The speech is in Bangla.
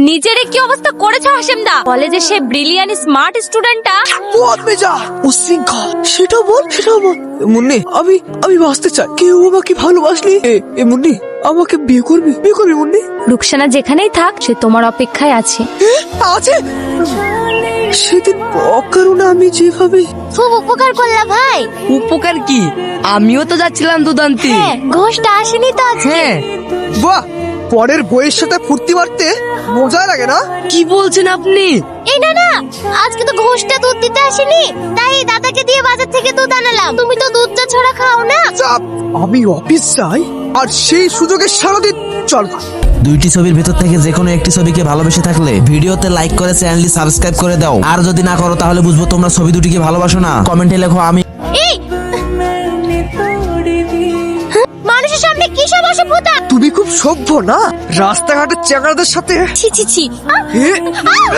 নিজেরে কি অবস্থা করেছো হাসেমদা? কলেজে সে ব্রিলিয়ান্ট স্মার্ট স্টুডেন্টটা উশৃঙ্খল। সেটা বল। মুন্নি, আমি বাঁচতে চাই। কেউ আমাকে ভালোবাসলি। এ মুন্নি, আমাকে বিয়ে করবি মুন্নি? রুকসানা যেখানেই থাক, সে তোমার অপেক্ষায় আছে। আছে। সেদিন অকারণে আমি যেভাবে খুব উপকার করলা ভাই। উপকার কি? আমিও তো যাচ্ছিলাম দুধ আনতে। হ্যাঁ, ঘোষটা আসেনি তো আজকে। হ্যাঁ, বাহ, পরের বইয়ের সাথে ফুর্তি মারতে মজা লাগে না? কি বলছেন আপনি? এই না, আজকে তো ঘোষটা দুধ দিতে আসেনি, তাই দাদাকে দিয়ে বাজার থেকে দুধ আনালাম। তুমি তো দুধটা ছড়া খাও না। চাপ। আমি অফিস যাই আর সেই সুযোগে সারাদিন চল। দুইটি ছবির ভেতর থেকে যে কোনো একটি ছবিকে ভালোবেসে থাকলে ভিডিওতে লাইক করে চ্যানেলটি সাবস্ক্রাইব করে দাও। আর যদি না করো তাহলে বুঝবো তোমরা ছবি দুটিকে ভালোবাসো না। কমেন্টে লেখো আমি। এই মানুষের সামনে কি সব অসভ্যতা! তুমি খুব সভ্য না? রাস্তাঘাটের চ্যাংড়াদের সাথে ছি ছি ছি। এ, আহ!